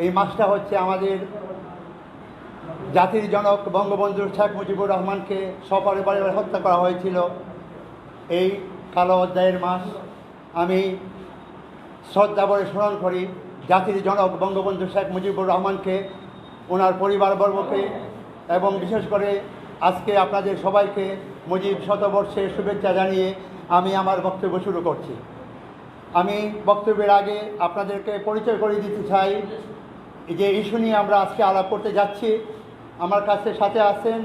এই মাসটা হচ্ছে আমাদের জাতির জনক বঙ্গবন্ধু শেখ মুজিবুর রহমানকে সপরিবারে হত্যা করা হয়েছিল। এই কালো অধ্যায়ের মাস। আমি শ্রদ্ধা ভরে স্মরণ করি জাতির জনক বঙ্গবন্ধু শেখ মুজিবুর রহমানকে, ওনার পরিবারবর্গকে, এবং বিশেষ করে আজকে আপনাদের সবাইকে মুজিব শতবর্ষের শুভেচ্ছা জানিয়ে আমি আমার বক্তব্য শুরু করছি। আমি বক্তব্যের আগে আপনাদেরকে পরিচয় করে দিতে চাই যে ইস্যু নিয়ে আমরা আজকে আলাপ করতে যাচ্ছি। আমার কাছে সাথে আছেন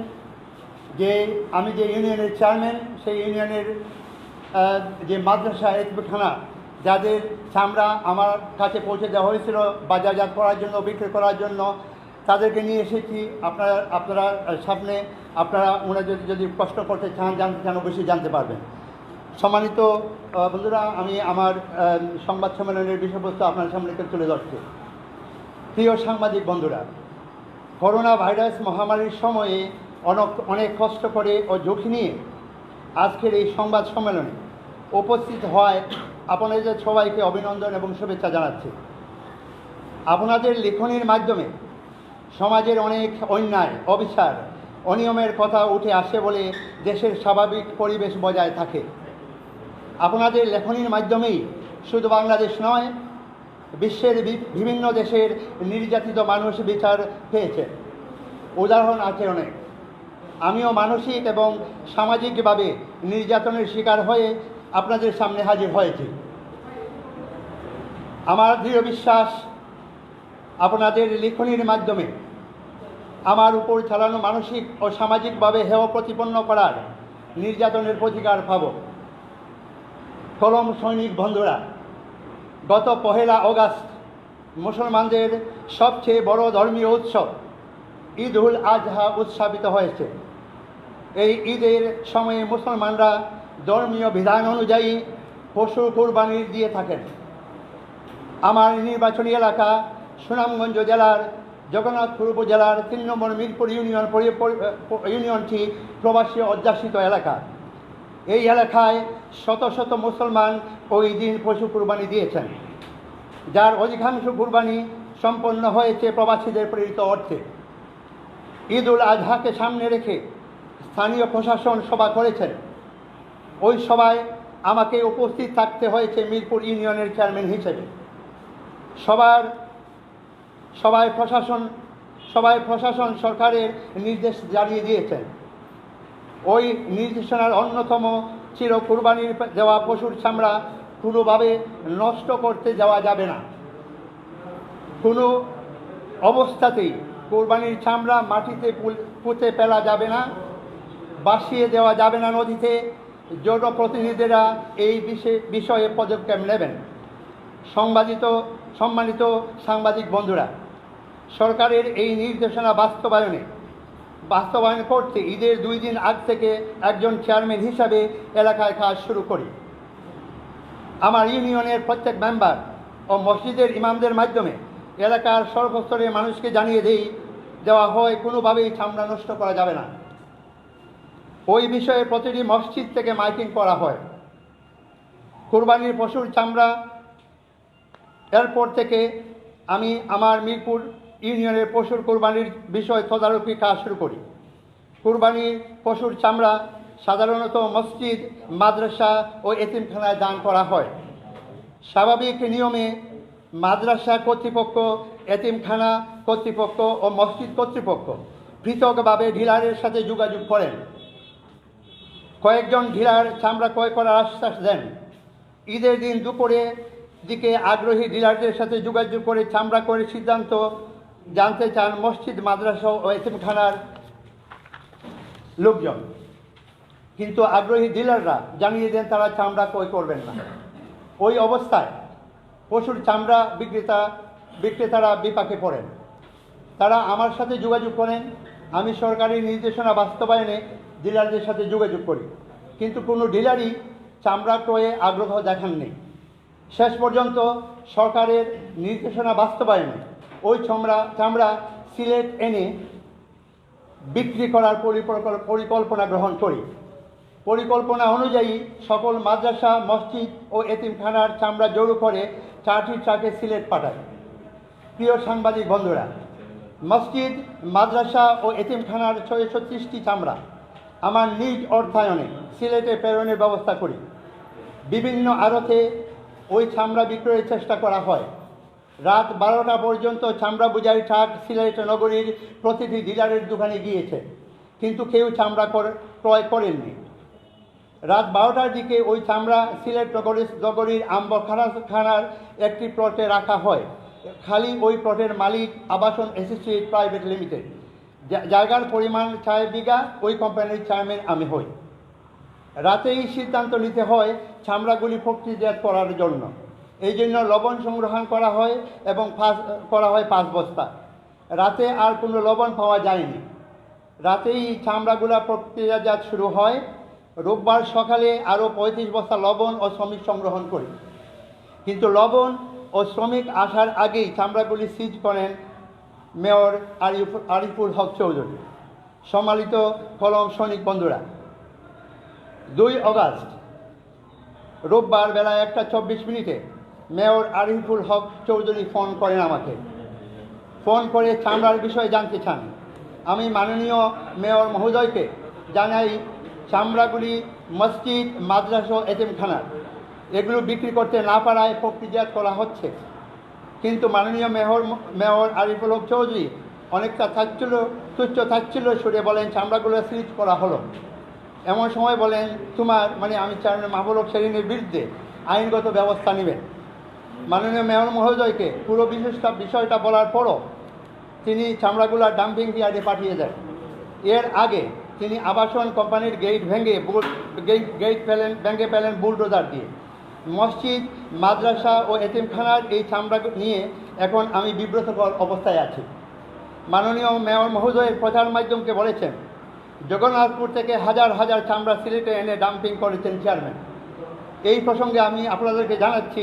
যে আমি যে ইউনিয়নের চেয়ারম্যান, সেই ইউনিয়নের যে মাদ্রাসা এতিমখানা যাদের চামড়া আমার কাছে পৌঁছে দেওয়া হয়েছিল বাজারজাত করার জন্য, বিক্রি করার জন্য, তাদেরকে নিয়ে এসেছি আপনারা সামনে। আপনারা ওনারা যদি প্রশ্ন করতে চান, জানতে চান, অবশ্যই জানতে পারবেন। সম্মানিত বন্ধুরা, আমি আমার সংবাদ সম্মেলনের বিষয়বস্তু আপনার সামনে তুলে ধরছি। প্রিয় সাংবাদিক বন্ধুরা, করোনা ভাইরাস মহামারীর সময়ে অনেক কষ্ট করে ও ঝুঁকি নিয়ে আজকের এই সংবাদ সম্মেলনে উপস্থিত হওয়ায় আপনাদের সবাইকে অভিনন্দন এবং শুভেচ্ছা জানাচ্ছি। আপনাদের লেখনীর মাধ্যমে সমাজের অনেক অন্যায়, অবিচার, অনিয়মের কথা উঠে আসে বলে দেশের স্বাভাবিক পরিবেশ বজায় থাকে। আপনাদের লেখনীর মাধ্যমেই শুধু বাংলাদেশ নয়, বিশ্বের বিভিন্ন দেশের নির্যাতিত মানুষ বিচার পেয়েছে। উদাহরণ আছে অনেক। আমিও মানসিক এবং সামাজিকভাবে নির্যাতনের শিকার হয়ে আপনাদের সামনে হাজির হয়েছি। আমার দৃঢ় বিশ্বাস, আপনাদের লেখনীর মাধ্যমে আমার উপর চালানো মানসিক ও সামাজিকভাবে হেয় প্রতিপন্ন করার নির্যাতনের প্রতিকার পাব। কলম সৈনিক বন্ধুরা, গত 1 আগস্ট মুসলমানদের সবচেয়ে বড় ধর্মীয় উৎসব ঈদ উল আজহা উদযাপিত হয়েছে। এই ঈদের সময়ে মুসলমানরা ধর্মীয় বিধান অনুযায়ী পশু কোরবানি দিয়ে থাকেন। আমার নির্বাচনী এলাকা সুনামগঞ্জ জেলার জগন্নাথপুর উপজেলার 3 নম্বর মিরপুর ইউনিয়নটি প্রবাসী অধ্যাসিত এলাকা। এই এলাকায় শত শত মুসলমান ওই দিন পশু কুরবানি দিয়েছেন, যার অধিকাংশ কুরবানি সম্পন্ন হয়েছে প্রবাসীদের প্রেরিত অর্থে। ঈদ উল আজহাকে সামনে রেখে স্থানীয় প্রশাসন সভা করেছেন। ওই সভায় আমাকে উপস্থিত থাকতে হয়েছে মিরপুর ইউনিয়নের চেয়ারম্যান হিসেবে। সবাই প্রশাসন সরকারের নির্দেশ জানিয়ে দিয়েছেন। ওই নির্দেশনার অন্যতম ছিল কুরবানির দেওয়া পশুর চামড়া কোনোভাবে নষ্ট করতে দেওয়া যাবে না। কোনো অবস্থাতেই কুরবানির চামড়া মাটিতে পুঁতে ফেলা যাবে না, ভাসিয়ে দেওয়া যাবে না নদীতে। জনপ্রতিনিধিরা এই বিষয়ে পদক্ষেপ নেবেন। সম্মানিত সাংবাদিক বন্ধুরা, সরকারের এই নির্দেশনা বাস্তবায়ন করতে ঈদের 2 দিন আগ থেকে একজন চেয়ারম্যান হিসাবে এলাকায় কাজ শুরু করি। আমার ইউনিয়নের প্রত্যেক মেম্বার ও মসজিদের ইমামদের মাধ্যমে এলাকার সর্বস্তরের মানুষকে জানিয়ে দেওয়া হয় কোনোভাবেই চামড়া নষ্ট করা যাবে না। ওই বিষয়ে প্রতিটি মসজিদ থেকে মাইকিং করা হয়। কুরবানির পশুর চামড়া এরপর থেকে আমি আমার মিরপুর ইউনিয়নের পশুর কুরবানির বিষয়ে তদারকি কাজ শুরু করি। কুরবানির পশুর চামড়া সাধারণত মসজিদ, মাদ্রাসা ও এতিমখানায় দান করা হয়। স্বাভাবিক নিয়মে মাদ্রাসা কর্তৃপক্ষ, এতিমখানা কর্তৃপক্ষ ও মসজিদ কর্তৃপক্ষ পৃথকভাবে ডিলারের সাথে যোগাযোগ করেন। কয়েকজন ডিলার চামড়া ক্রয় করার আশ্বাস দেন। ঈদের দিন দুপুরে দিকে আগ্রহী ডিলারদের সাথে যোগাযোগ করে চামড়া করে সিদ্ধান্ত জানতে চান মসজিদ, মাদ্রাসা ও এতিমখানার লোকজন। কিন্তু আগ্রহী ডিলাররা জানিয়ে দেন তারা চামড়া ক্রয় করবেন না। ওই অবস্থায় পশুর চামড়া বিক্রেতারা বিপাকে পড়েন। তারা আমার সাথে যোগাযোগ করেন। আমি সরকারি নির্দেশনা বাস্তবায়নে ডিলারদের সাথে যোগাযোগ করি, কিন্তু কোনো ডিলারই চামড়া ক্রয়ে আগ্রহ দেখাননি। শেষ পর্যন্ত সরকারের নির্দেশনা বাস্তবায়নে ওই চামড়া সিলেট এনে বিক্রি করার পরিকল্পনা গ্রহণ করি। পরিকল্পনা অনুযায়ী সকল মাদ্রাসা, মসজিদ ও এতিমখানার চামড়া জড়ো করে 4টি ট্রাকে সিলেট পাঠায়। প্রিয় সাংবাদিক বন্ধুরা, মসজিদ, মাদ্রাসা ও এতিমখানার 636টি চামড়া আমার নিজ অর্থায়নে সিলেটে প্রেরণের ব্যবস্থা করি। বিভিন্ন আড়তে ওই চামড়া বিক্রয়ের চেষ্টা করা হয়। রাত 12টা পর্যন্ত চামড়া বোঝাই ট্রাক সিলেট নগরীর প্রতিটি ডিলারের দোকানে গিয়েছে, কিন্তু কেউ চামড়া ক্রয় করেননি। রাত 12টার দিকে ওই চামড়া সিলেট নগরীর আম্বখানার একটি প্লটে রাখা হয়। খালি ওই প্লটের মালিক আবাসন অ্যাসোসিয়েট প্রাইভেট লিমিটেড। জায়গার পরিমাণ 4 বিঘা। ওই কোম্পানির চেয়ারম্যান আমি হই। রাতেই সিদ্ধান্ত নিতে হয় চামড়াগুলি প্রক্রিয়াজাত করার জন্য। এই জন্য লবণ সংগ্রহণ করা হয় এবং করা হয় 5 বস্তা। রাতে আর কোনো লবণ পাওয়া যায়নি। রাতেই চামড়াগুলা প্রক্রিয়াজাত শুরু হয়। রোববার সকালে আরও 35 বস্তা লবণ ও শ্রমিক সংগ্রহণ করি, কিন্তু লবণ ও শ্রমিক আসার আগেই চামড়াগুলি সিজ করেন মেয়র আরিফুল হক চৌধুরী। সম্মানিত কলম সৈনিক বন্ধুরা, 2 আগস্ট রোববার বেলা 1:24 মেয়র আরিফুল হক চৌধুরী ফোন করেন আমাকে। ফোন করে চামড়ার বিষয়ে জানতে চান। আমি মাননীয় মেয়র মহোদয়কে জানাই চামড়াগুলি মসজিদ, মাদ্রাসা, এতিমখানার, এগুলো বিক্রি করতে না পারায় প্রক্রিয়াজাত করা হচ্ছে। কিন্তু মাননীয় মেয়র আরিফুল হক চৌধুরী অনেকটা তুচ্ছ তাচ্ছিল্য সুরে বলেন চামড়াগুলো সিজ করা হলো। এমন সময় বলেন আমি চেয়ারম্যান মাহবুব হক সেলিমের বিরুদ্ধে আইনগত ব্যবস্থা নেবেন। মাননীয় মেয়র মহোদয়কে পুরো বিষয়টা বলার পরও তিনি চামড়াগুলা ডাম্পিং ইয়ার্ডে পাঠিয়ে দেন। এর আগে তিনি আবাসন কোম্পানির গেট ভেঙে ফেলেন বুলডোজার দিয়ে। মসজিদ, মাদ্রাসা ও এতিমখানার এই চামড়া নিয়ে এখন আমি বিব্রতকর অবস্থায় আছি। মাননীয় মেয়র মহোদয়ের প্রচার মাধ্যমকে বলেছেন জগন্নাথপুর থেকে হাজার হাজার চামড়া সিলেটে এনে ডাম্পিং করেছেন চেয়ারম্যান। এই প্রসঙ্গে আমি আপনাদেরকে জানাচ্ছি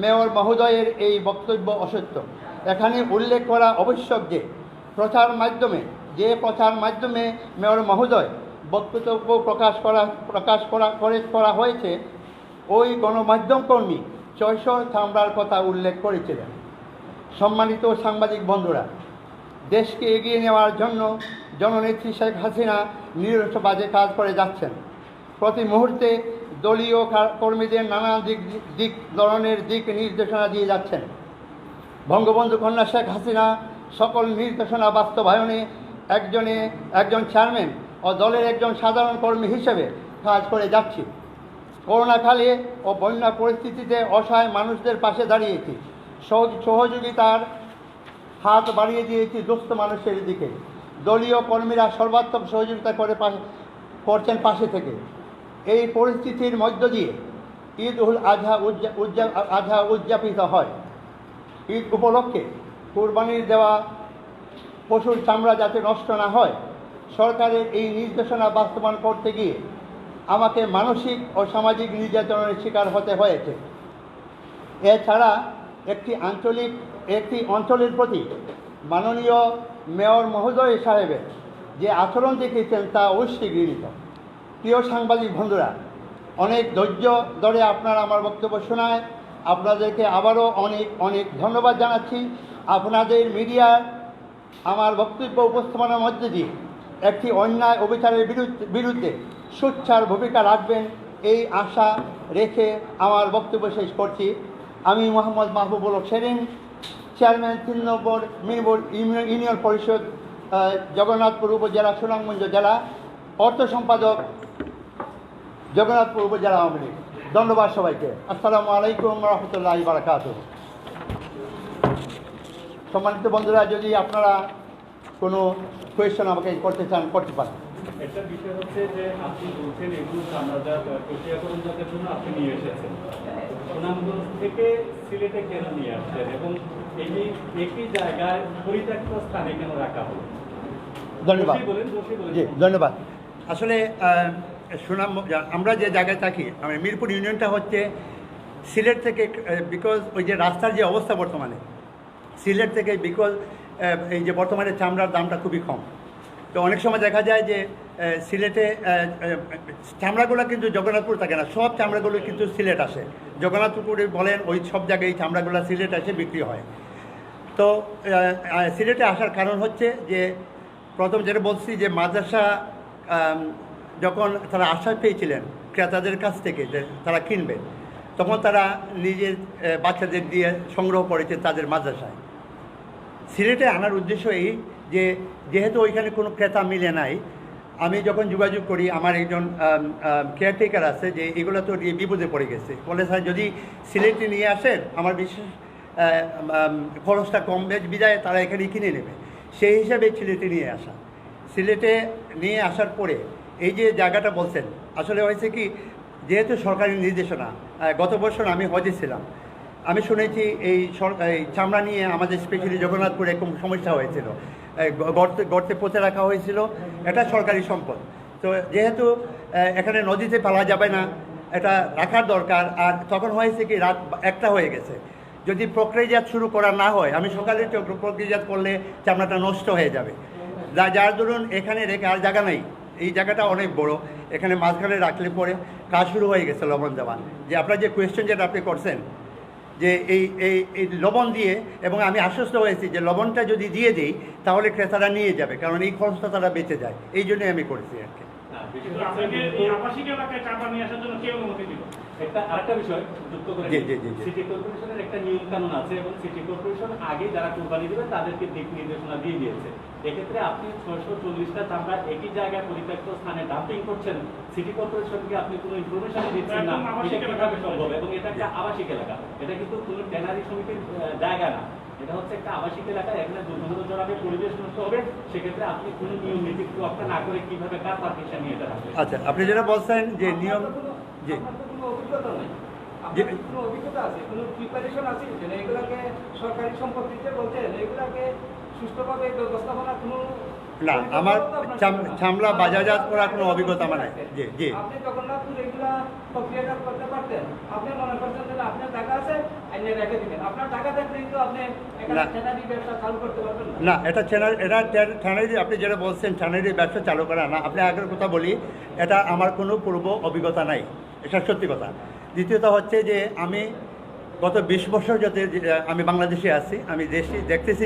মেয়র মহোদয়ের এই বক্তব্য অসত্য। এখানে উল্লেখ করা আবশ্যক যে প্রচার মাধ্যমে মেয়র মহোদয় বক্তব্য প্রকাশ করা হয়েছে, ওই গণমাধ্যম কর্মী 600 চামড়ার কথা উল্লেখ করেছিলেন। সম্মানিত সাংবাদিক বন্ধুরা, দেশকে এগিয়ে নেওয়ার জন্য জননেত্রী শেখ হাসিনা নিরলসভাবে কাজ করে যাচ্ছেন। প্রতি মুহূর্তে দলীয় কর্মীদের নানা দিক নির্দেশনা দিয়ে যাচ্ছেন। বঙ্গবন্ধু কন্যা শেখ হাসিনা সকল নির্দেশনা বাস্তবায়নে একজন চেয়ারম্যান ও দলের একজন সাধারণ কর্মী হিসেবে কাজ করে যাচ্ছি। করোনাকালে ও বন্যা পরিস্থিতিতে অসহায় মানুষদের পাশে দাঁড়িয়েছি। সহযোগিতার হাত বাড়িয়ে দিয়েছি দুস্থ মানুষের দিকে। দলীয় কর্মীরা সর্বাত্মক সহযোগিতা করছেন পাশে থেকে। এই পরিস্থিতির মধ্য দিয়ে ঈদ উল আজহা উদযাপিত হয়। ঈদ উপলক্ষে কুরবানির দেওয়া পশুর চামড়া যাতে নষ্ট না হয়, সরকারের এই নির্দেশনা বাস্তবায়ন করতে গিয়ে আমাকে মানসিক ও সামাজিক নির্যাতনের শিকার হতে হয়েছে। এছাড়া একটি অঞ্চলের প্রতি মাননীয় মেয়র মহোদয় সাহেবের যে আচরণ দেখিয়েছেন তা অবশ্যই গৃহীত। প্রিয় সাংবাদিক বন্ধুরা, অনেক ধৈর্য ধরে আপনারা আমার বক্তব্য শোনায় আপনাদেরকে আবারও অনেক অনেক ধন্যবাদ জানাচ্ছি। আপনাদের মিডিয়া আমার বক্তব্য উপস্থাপনার মধ্যে দিয়ে একটি অন্যায় অবিচারের বিরুদ্ধে সোচ্চার ভূমিকা রাখবেন এই আশা রেখে আমার বক্তব্য শেষ করছি। আমি মোহাম্মদ মাহবুবুল হক সেলিম, চেয়ারম্যান 3 নম্বর মিরপুর ইউনিয়ন পরিষদ, জগন্নাথপুর উপজেলা, সুনামগঞ্জ জেলা, অর্থ সম্পাদক, জগন্নাথপুর উপজেলা আওয়ামী লীগ। ধন্যবাদ সবাইকে। আসসালামু আলাইকুম রহমতুল্লাহি বারাকাতুহু। সম্মানিত বন্ধুরা, যদি আপনারা কোনো কোয়েশ্চেন আমাকে করতে চান করতে পারেন। একটা বিষয় হচ্ছে যে আপনি বলছেন এগুলো চামড়াজাত প্রক্রিয়াকরণজাতের জন্য আপনি নিয়ে এসেছেন, সুনামগঞ্জ থেকে সিলেটে কেন নিয়ে আসছেন এবং একই জায়গায় পরিত্যক্ত স্থানে কেন রাখা হলো? ধন্যবাদ। জি, ধন্যবাদ। আসলে আমরা যে জায়গায় থাকি, মিরপুর ইউনিয়নটা হচ্ছে সিলেট থেকে, বিকজ ওই যে রাস্তার যে অবস্থা বর্তমানে সিলেট থেকে, বিকজ এই যে বর্তমানে চামড়ার দামটা খুবই কম, তো অনেক সময় দেখা যায় যে সিলেটে চামড়াগুলো কিন্তু জগন্নাথপুর থাকে না, সব চামড়াগুলো কিন্তু সিলেট আসে। জগন্নাথপুরে বলেন ওই সব জায়গায় এই চামড়াগুলো সিলেট এসে বিক্রি হয়। তো সিলেটে আসার কারণ হচ্ছে যে প্রথম যেটা বলছি যে মাদ্রাসা যখন তারা আশ্বাস পেয়েছিলেন ক্রেতাদের কাছ থেকে যে তারা কিনবে, তখন তারা নিজের বাচ্চাদের দিয়ে সংগ্রহ করেছে তাদের মাদ্রাসায়। সিলেটে আনার উদ্দেশ্য এই যে যেহেতু ওইখানে কোনো ক্রেতা মিলে নাই, আমি যখন যোগাযোগ করি আমার একজন কেয়ারটেকার আছে যে এগুলো তো বিপদে পড়ে গেছে, বলে স্যার যদি সিলেটে নিয়ে আসেন আমার বিশেষ খরচটা কম বিদায় তারা এখানে কিনে নেবে। সেই হিসাবে সিলেটে নিয়ে আসা। সিলেটে নিয়ে আসার পরে এই যে জায়গাটা বলছেন, আসলে হয়েছে কি যেহেতু সরকারি নির্দেশনা, গত বছর আমি হজে ছিলাম, আমি শুনেছি এই চামড়া নিয়ে আমাদের স্পেশালি জগন্নাথপুরে এরকম সমস্যা হয়েছিল, গর্তে পুঁতে রাখা হয়েছিল, এটা সরকারি সম্পদ। তো যেহেতু এখানে নদীতে পালা যাবে না, এটা রাখার দরকার। আর তখন হয়েছে কি রাত 1টা হয়ে গেছে, যদি প্রক্রিয়াজাত শুরু করা না হয়, আমি সকালে প্রক্রিয়াজাত করলে চামড়াটা নষ্ট হয়ে যাবে, যার দরুন এখানে রেখে আর জায়গা নেই। এই জায়গাটা অনেক বড়, এখানে মাঝখানে রাখলে পরে কাজ শুরু হয়ে গেছে লবণ দেওয়া। যে আপনার যে কোয়েশ্চেন যেটা আপনি করছেন যে এই লবণ দিয়ে, এবং আমি আশ্বস্ত হয়েছি যে লবণটা যদি দিয়ে দিই তাহলে ক্রেতারা নিয়ে যাবে, কারণ এই খরচটা তারা বেঁচে যায়, এই জন্যই আমি করেছি আর কি। আরেকটা বিষয় যুক্ত করে, সিটি কর্পোরেশনের একটা নিয়ম কানুন আছে এবং সিটি কর্পোরেশন আগে যারা কোম্পানি দেবে তাদেরকে দিক নির্দেশনা দিয়ে দিয়েছে। এক্ষেত্রে আপনি 640টা চামড়া একই জায়গায় পরিত্যক্ত স্থানে ডাম্পিং করছেন, সিটি কর্পোরেশনকে আপনি কোনো ইনফরমেশন দিচ্ছেন না, এটা কিভাবে সম্ভব? এবং এটা একটা আবাসিক এলাকা, এটা কিন্তু কোনো ট্যানারি সমিতির জায়গা না, এটা হচ্ছে একটা আবাসিক এলাকা। এখানে দুর্গন্ধ জড়াবে, পরিবেশ নষ্ট হবে, সেক্ষেত্রে আপনি কোনো নিয়ম নীতি রক্ষা না করে কিভাবে কার পারমিশন নিয়ে এটা রাখবেন? আচ্ছা, আপনি যেটা বলছেন যে নিয়ম, জি অভিজ্ঞতা নেই, আপনার কোনো অভিজ্ঞতা আছে, কোনো প্রিপারেশন আছে যে এগুলাকে সরকারি সম্পত্তিতে বলছেন এগুলাকে সুষ্ঠুভাবে ব্যবস্থাপনা কোনো না, আমার চামড়া বাজারজাত করার কোনো অভিজ্ঞতা আমার নাই। জি জি, আপনি জগন্নাথপুর এগুলা প্রক্রিয়াজাত করতে পারতেন, আপনি মনে করছেন যে আপনার টাকা আছে আইনে রেখে দিবেন, আপনার টাকা থাকলেই তো আপনি এখানে ট্যানারি ব্যবসা চালু করতে পারবেন না। এটা ট্যানারি, আপনি যেটা বলছেন ট্যানারি ব্যবসা চালু করা না, আপনি আগের কথা বলি, এটা আমার কোনো পূর্ব অভিজ্ঞতা নাই, এটা সত্যি কথা। দ্বিতীয়ত হচ্ছে যে আমি গত 20 বছর যাতে আমি বাংলাদেশে আছি, আমি দেখতেছি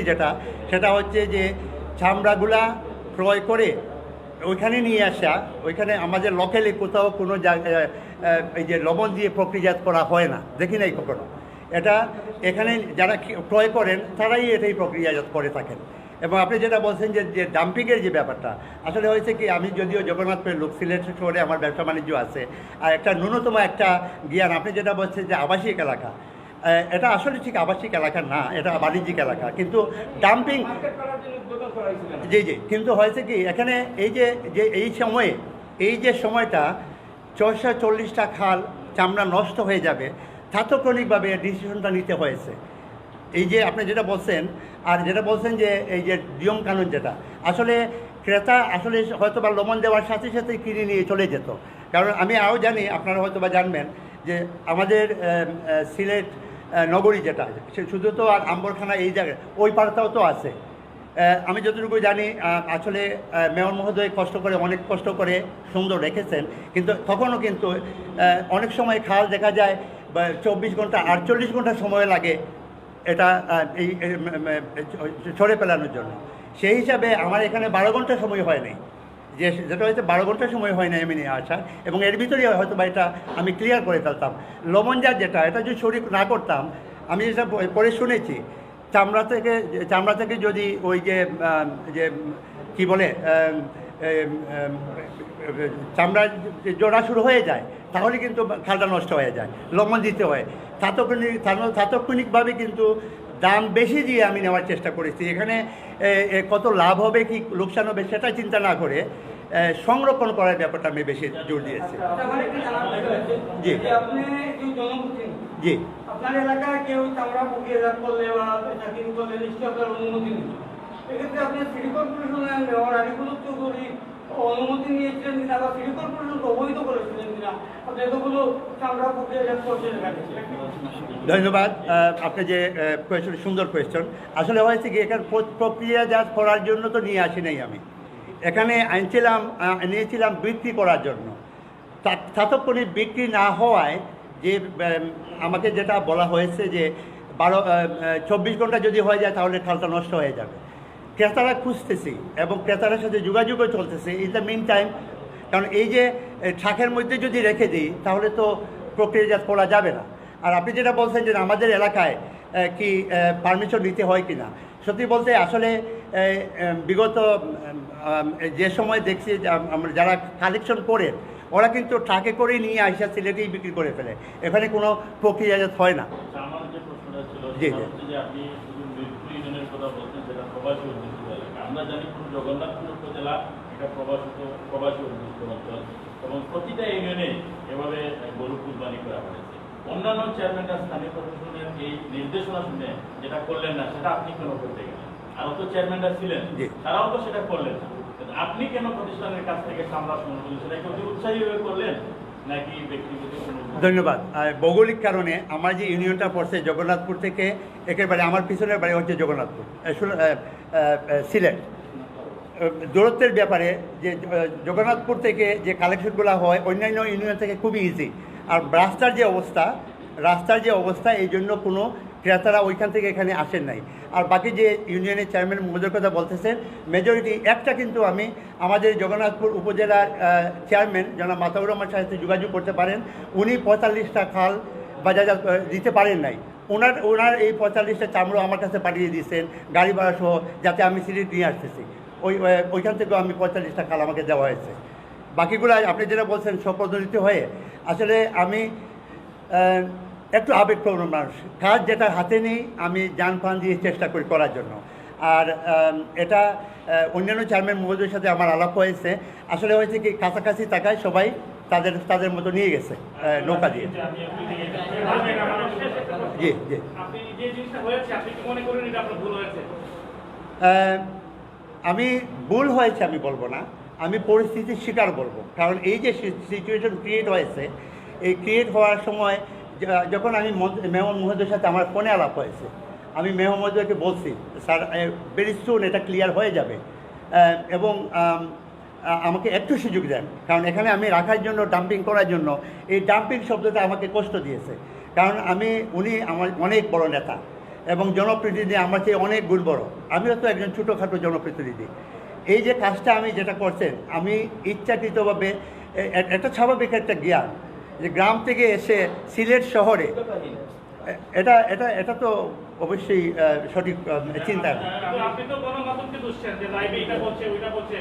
সেটা হচ্ছে যে চামড়াগুলা ক্রয় করে ওইখানে নিয়ে আসা, ওইখানে আমাদের লোকালি কোথাও কোনো এই যে লবণ দিয়ে প্রক্রিয়াজাত করা হয় না, দেখি নাই কখনো। এটা এখানে যারা ক্রয় করেন তারাই এটাই প্রক্রিয়াজাত করে থাকেন। এবং আপনি যেটা বলছেন যে ডাম্পিংয়ের যে ব্যাপারটা, আসলে হয়েছে কি আমি যদিও জগন্নাথপুরের লোক, সিলেট শহরে আমার ব্যবসা বাণিজ্য আছে, আর একটা ন্যূনতম একটা জ্ঞান, আপনি যেটা বলছেন যে আবাসিক এলাকা, এটা আসলে ঠিক আবাসিক এলাকা না, এটা বাণিজ্যিক এলাকা, কিন্তু ডাম্পিং, জি জি, কিন্তু হয়েছে কি এখানে এই যে সময়টা 640টা খাল চামড়া নষ্ট হয়ে যাবে, তাৎক্ষণিকভাবে ডিসিশনটা নিতে হয়েছে। এই যে আপনি যেটা বলছেন, আর যেটা বলছেন যে এই যে নিয়ম কানুন, যেটা আসলে ক্রেতা আসলে হয়তো বা লবণ দেওয়ার সাথে সাথে কিনে নিয়ে চলে যেত। কারণ আমি আরও জানি, আপনারা হয়তো বা জানবেন যে আমাদের সিলেট নগরী যেটা, শুধু তো আর আম্বরখানা এই জায়গায়, ওই পাড়টাও তো আছে। আমি যতটুকু জানি আসলে মেয়র মহোদয় অনেক কষ্ট করে সুন্দর রেখেছেন, কিন্তু তখনও কিন্তু অনেক সময় খাল দেখা যায় 24 ঘন্টা 48 ঘন্টা সময় লাগে এটা এই ছড়ে ফেলানোর জন্য। সেই হিসাবে আমার এখানে 12 ঘন্টা সময় হয়নি, যেটা হয়তো 12 ঘন্টা সময় হয় না আমি নিয়ে আসার, এবং এর ভিতরেই হয়তো বা এটা আমি ক্লিয়ার করে ফেলতাম। লবণজাত যেটা, এটা যদি শরীর না করতাম, আমি যেটা পরে শুনেছি, চামড়া থেকে যদি ওই যে কি বলে চামড়া জোড়া শুরু হয়ে যায়, তাহলে কিন্তু খালটা নষ্ট হয়ে যায়, লবণ দিতে হয়। তাৎক্ষণিকভাবে কিন্তু দাম বেশি দিয়ে আমি নেওয়ার চেষ্টা করেছি। এখানে কত লাভ হবে কি লোকসান হবে সেটা চিন্তা না করে সংরক্ষণ করার ব্যাপারটা আমি বেশি জোর দিয়েছি। জি জি, আপনার এলাকায় কেউ চামড়া প্রক্রিয়াজাত করলে বা চাকরি করলে নিশ্চয়ই আপনার অনুমতি নেই, এক্ষেত্রে আপনি সিটি কর্পোরেশনের মেয়র আরিফুল চৌধুরী অনুমতি নিয়েছিলেন কিনা বা সিটি কর্পোরেশনকে অবহিত করেছিলেন কিনা আপনি এতগুলো চামড়া প্রক্রিয়াজাত করছেন এখানে? ধন্যবাদ। আপনি যে কোয়েশ্চন, সুন্দর কোয়েশ্চন। আসলে হয়েছে কি এখানে প্রক্রিয়াজাত করার জন্য তো নিয়ে আসি নাই আমি, এখানে নিয়েছিলাম বিক্রি করার জন্য। তাৎক্ষণিক বিক্রি না হওয়ায় যে আমাকে যেটা বলা হয়েছে যে 24 ঘন্টা যদি হয়ে যায় তাহলে খালটা নষ্ট হয়ে যাবে। ক্রেতারা খুঁজতেছি এবং ক্রেতাদের সাথে যোগাযোগও চলতেছে ইন দ্য মিন টাইম, কারণ এই যে ট্রাকের মধ্যে যদি রেখে দিই তাহলে তো প্রক্রিয়াজাত করা যাবে না। আর আপনি যেটা বলছেন যে আমাদের এলাকায় কি পারমিশন নিতে হয় কি না, সত্যি বলতে আসলে বিগত যে সময় দেখছি আমরা যারা কালেকশন করেন ওরা কিন্তু ট্রাকে করেই নিয়ে আসা সিলেটেই বিক্রি করে ফেলে, এখানে কোনো প্রক্রিয়াজাত হয় না। আমার যে প্রশ্নটা ছিল জি, জি। সেটা হচ্ছে যে আপনি শুধু মিরপুর ইউনিয়নের কথা বলছেন, যেটা প্রবাসী অধ্যুষিত এলাকা। আমরা জানি পুরো জগন্নাথপুর উপজেলা এটা প্রবাসী অধ্যুষিত অঞ্চল এবং প্রতিটা ইউনিয়নে এভাবে গরু কুরবানি করা হয়েছে। অন্যান্য চেয়ারম্যানরা স্থানীয় প্রশাসনের এই নির্দেশনা শুনে যেটা করলেন না সেটা আপনি কেন করতে গেলেন? আরও তো চেয়ারম্যানরা ছিলেন, জি। তারাও তো সেটা করলেন না। কিন্তু আপনি কেন প্রতিষ্ঠানের কাছ থেকে সামলা শুনুন সেটা কি অতি উৎসাহীভাবে করলেন নাকি ব্যক্তিগত কোনো? ধন্যবাদ। ভৌগোলিক কারণে আমার যে ইউনিয়নটা পড়ছে জগন্নাথপুর থেকে একেবারে আমার পিছনের বাড়ি হচ্ছে জগন্নাথপুর, সিলেট। দূরত্বের ব্যাপারে যে জগন্নাথপুর থেকে যে কালেকশনগুলো হয় অন্যান্য ইউনিয়ন থেকে খুবই ইজি। আর রাস্তার যে অবস্থা এই জন্য কোনো ক্রেতারা ওইখান থেকে এখানে আসেন নাই। আর বাকি যে ইউনিয়নের চেয়ারম্যান মহোদয়ের কথা বলতেছেন মেজরিটি একটা কিন্তু আমি আমাদের জগন্নাথপুর উপজেলার চেয়ারম্যান জনাব মাতাউর রহমান সাহেব সাথে যোগাযোগ করতে পারেন, উনি 45টা খাল বাজারজাত দিতে পারেন নাই। ওনার এই 45টা চামড়া আমার কাছে পাঠিয়ে দিয়েছেন গাড়ি ভাড়া সহ, যাতে আমি সিলেট নিয়ে আসতেছি। ওইখান থেকেও আমি 45টা খাল আমাকে দেওয়া হয়েছে। বাকিগুলো আপনি যেটা বলছেন স্বপদ্ধতিতে হয়ে, আসলে আমি একটু আবেগপ্রবণ মানুষ, কাজ যেটা হাতে নেই আমি জান প্রাণ দিয়ে চেষ্টা করি করার জন্য। আর এটা অন্যান্য চেয়ারম্যান মহোদয়ের সাথে আমার আলাপ হয়েছে, আসলে হয়েছে কি কাছাকাছি টাকায় সবাই তাদের মতো নিয়ে গেছে নৌকা দিয়ে। জি জি। আপনি যে জিনিসটা হয়েছে আপনি কি মনে করেন এটা আপনার ভুল হয়েছে? আমি ভুল হয়েছে আমি বলবো না, আমি পরিস্থিতির শিকার বলবো। কারণ এই যে সিচুয়েশন ক্রিয়েট হয়েছে, এই ক্রিয়েট হওয়ার সময় যখন আমি মেহমান মহোদয়ের সাথে আমার ফোনে আলাপ হয়েছে, আমি মেহমান মহোদয়কে বলছি স্যার ভেরি সুন এটা ক্লিয়ার হয়ে যাবে এবং আমাকে একটু সুযোগ দেন, কারণ এখানে আমি রাখার জন্য ডাম্পিং করার জন্য এই ডাম্পিং শব্দটা আমাকে কষ্ট দিয়েছে। কারণ উনি আমার অনেক বড় নেতা এবং জনপ্রতিনিধি আমার চেয়ে অনেক গুণ বড়, আমিও তো একজন ছোটোখাটো জনপ্রতিনিধি। এই যে কাজটা আমি যেটা করছেন আমি ইচ্ছাকৃতভাবে এটা স্বাভাবিক একটা জ্ঞান যে গ্রাম থেকে এসে সিলেট শহরে এটা এটা এটা তো অবশ্যই সঠিক চিন্তা। আপনি তো গণমাধ্যমকে দুষছেন যে লাইভে এটা বলছে ওইটা বলছে,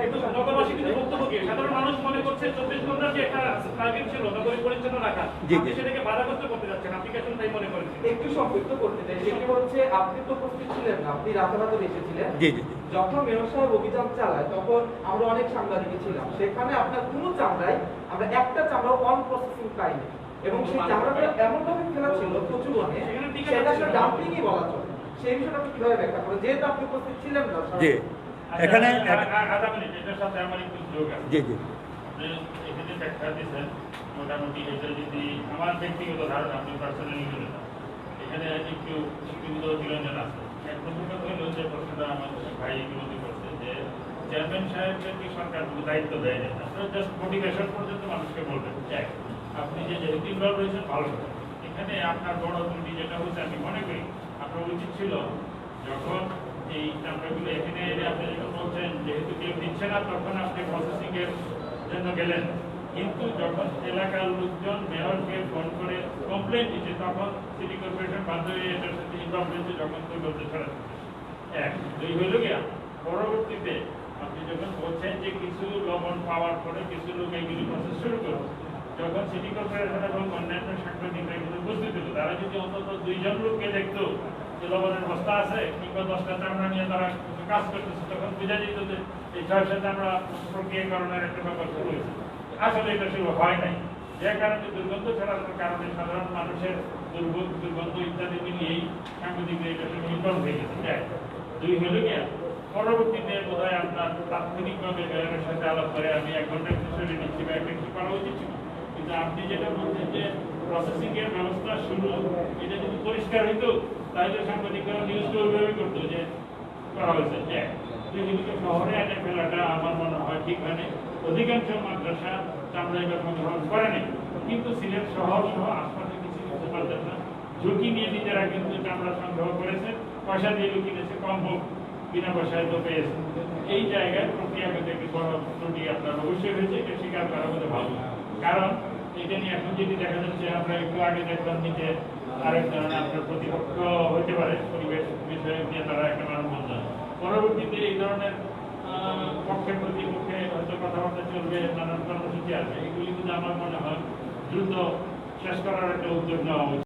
কিন্তু নগরবাসী কিন্তু বক্তব্য কি সাধারণ মানুষ মনে করছে 24 ঘন্টার যে একটা টার্গেট ছিল নগরী পরিচ্ছন্ন রাখা, আপনি সেটাকে বাধাগ্রস্ত করতে যাচ্ছেন, আপনি কেন তাই মনে করেন? একটু সংক্ষিপ্ত করতে চাই, সেটি হচ্ছে আপনি তো উপস্থিত ছিলেন না, আপনি রাতারাতি এসেছিলেন। জি জি। যখন মেয়র সাহেব অভিযান চালায় তখন আমরা অনেক সাংবাদিক ছিলাম, সেখানে আপনার কোনো চামড়াই আমরা একটা চামড়া অন প্রসেসিং পাইনি এবং সেই চামড়াটা এমন ভাবে ফেলা ছিল প্রচুর সেটা ডাম্পিংই বলা চলে। সেই বিষয়টা আপনি কিভাবে ব্যাখ্যা করেন, যেহেতু আপনি উপস্থিত ছিলেন না? জি এখানে আধা মিনিট এটার সাথে আমার একটু যোগ আছে। জি জি। আপনি এখানে ব্যাখ্যা দিয়েছেন মোটামুটি এটা যদি আমার ব্যক্তিগত ধারণা, আপনি পার্সোনালি বলেন না, এখানে একটু ব্যক্তিগত বিরঞ্জন আছে। এক প্রথমত হইল যে প্রশ্নটা আমার ভাই ইতিমধ্যে করছে যে চেয়ারম্যান সাহেবকে কি সরকার কোনো দায়িত্ব দেয় না, আপনারা জাস্ট মোটিভেশন পর্যন্ত মানুষকে বলবেন। এক, আপনি যে যেহেতু ইনভলভ রয়েছেন ভালো কথা। এখানে আপনার বড় ত্রুটি যেটা হচ্ছে আমি মনে করি আপনার উচিত ছিল যখন এই চামড়াগুলো এখানে এনে আপনি যখন বলছেন যেহেতু কেউ দিচ্ছে না তখন আপনি প্রসেসিংয়ের জন্য গেলেন, কিন্তু যখন এলাকার লোকজন মেয়রকে ফোন করে কমপ্লেন দিচ্ছে তখন সিটি কর্পোরেশন বাধ্য হয়ে এটার সাথে ইনভলভ হয়েছে যখন কেউ বলতে ছাড়া। এক, দুই হইল গিয়া পরবর্তীতে আপনি যখন বলছেন যে কিছু লবণ পাওয়ার পরে কিছু লোক এইগুলি প্রসেস শুরু করবে, যখন সিটি কর্পোরেশন এবং অন্যান্য সাংবাদিকরা কিন্তু উপস্থিত হতো, তারা যদি অন্তত 2 জন লোককে দেখতো যে লবণের বস্তা আছে কিংবা 10টা চামড়া নিয়ে তারা কাজ করতেছে, তখন বোঝা যেত যে এই 6 চামড়া প্রক্রিয়াকরণের একটা ব্যাপার শুরু হয়েছে। আসলে এটা শুরু হয় নাই, যে কারণে দুর্গন্ধ ছড়ানোর কারণে সাধারণ মানুষের দুর্গন্ধ ইত্যাদি মিলিয়েই সাংবাদিকরা এটা শুরু ইনভলভ হয়ে গেছে। এক, দুই হলো গিয়া পরবর্তীতে বোধ হয় আপনার তাৎক্ষণিকভাবে মেয়রের সাথে আলাপ করে আমি 1 ঘন্টার কিছু নিচ্ছি বা একটা কিছু করা উচিত ছিল, কিন্তু আপনি যেটা বলছেন যে প্রসেসিং এর ব্যবস্থা শুরু, এটা যদি পরিষ্কার হইতো তাহলে সাংবাদিকরা নিউজটা ওইভাবে করতো যে করা হয়েছে। এক, দুইদিকে শহরে এনে ফেলাটা আমার মনে হয় ঠিক হয়নি। অধিকাংশ মাদ্রাসা চামড়া এবার গ্রহণ করে নাই, কিন্তু সিলেট শহর সহ আশপাশে কিছু কিছু মাদ্রাসা ঝুঁকি নিয়ে নিজেরা কিন্তু চামড়া সংগ্রহ করেছে, পয়সা দিয়ে কিনেছে, কম হোক বিনা পয়সায় তো পেয়েছে। এই জায়গায় প্রক্রিয়াগত একটি বড় ত্রুটি আপনার অবশ্যই হয়েছে, এটা স্বীকার করার মধ্যে ভালো। কারণ এটা নিয়ে এখন যদি দেখা যাচ্ছে, আমরা একটু আগে দেখলাম নিচে আরেক ধরনের আপনার প্রতিপক্ষ হতে পারে, পরিবেশ বিষয়ে নিয়ে তারা একটা মানববন্ধন, পরবর্তীতে এই ধরনের পক্ষে প্রতিপক্ষে হয়তো কথাবার্তা চলবে, নানান কর্মসূচি আসবে, এগুলি কিন্তু আমার মনে হয় দ্রুত শেষ করার একটা উদ্যোগ নেওয়া উচিত।